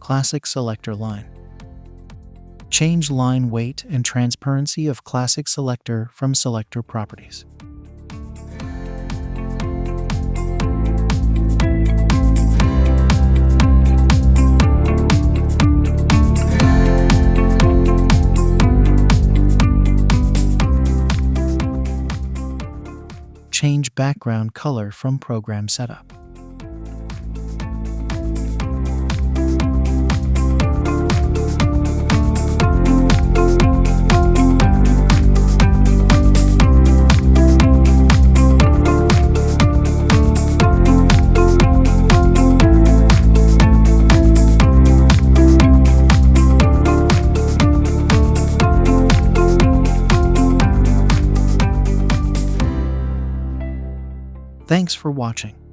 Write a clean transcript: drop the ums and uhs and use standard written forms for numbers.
Classic Selector line. Change line weight and transparency of Classic Selector from Selector properties. Change background color from Program Setup. Thanks for watching.